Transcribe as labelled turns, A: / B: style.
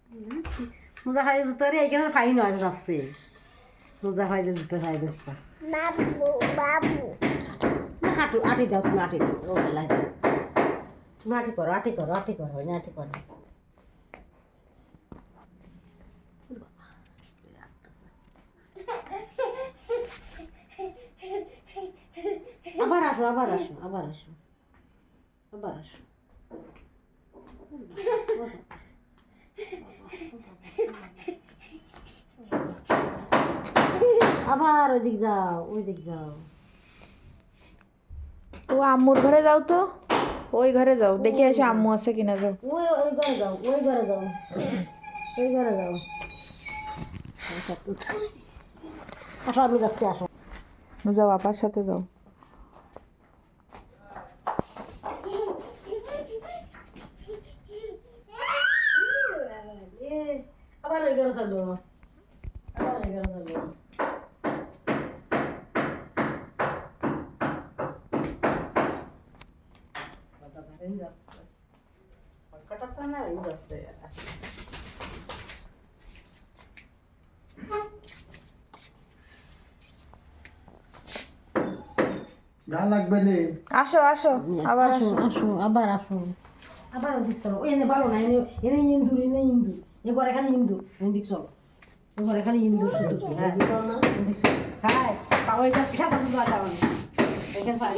A: মোজা খাই জুতোরে এইখানে ফাই নয় সবচেয়ে মোজা খাইলে জুতো খাই দিস্তা
B: বাবু
A: হাঁটু আটি দাও তুমি আটি দাও ও লাই দাও তুমি আটি করো আটি করো আটি করো হয় না আটি করো আবার আসো আবার আসো আবার আসো আবার আসো আবার ওই দিক যাও ওই দিক যাও
C: ও আম্মুর ঘরে যাও তো ওই ঘরে যাও দেখে এসে আম্মু আছে কিনা যাও
A: ওই ওই ঘরে যাও ওই ঘরে যাও ওই ঘরে যাও আসো আমি যাচ্ছি আসো
C: যাও আপার সাথে যাও
A: আবার ওই ঘরে চলো আবার ওই ঘরে চলো যাচ্ছে কলকাতা না ওই যাচ্ছে
B: যা লাগবে নে
C: আসো আসো আবার
A: আসো
C: আসো
A: আসো আবার আসো আবার ওদিক চলো ওই এনে ভালো না এনে এনে ইন্দুর এনে ইন্দুর এ ঘরে খালি ইন্দুর ওদিক চলো এ ঘরে খালি ইন্দুর শুধু হ্যাঁ ওদিক চলো হ্যাঁ ওই ঘর পিঠা পছন্দ আছে আমার এখানে পাই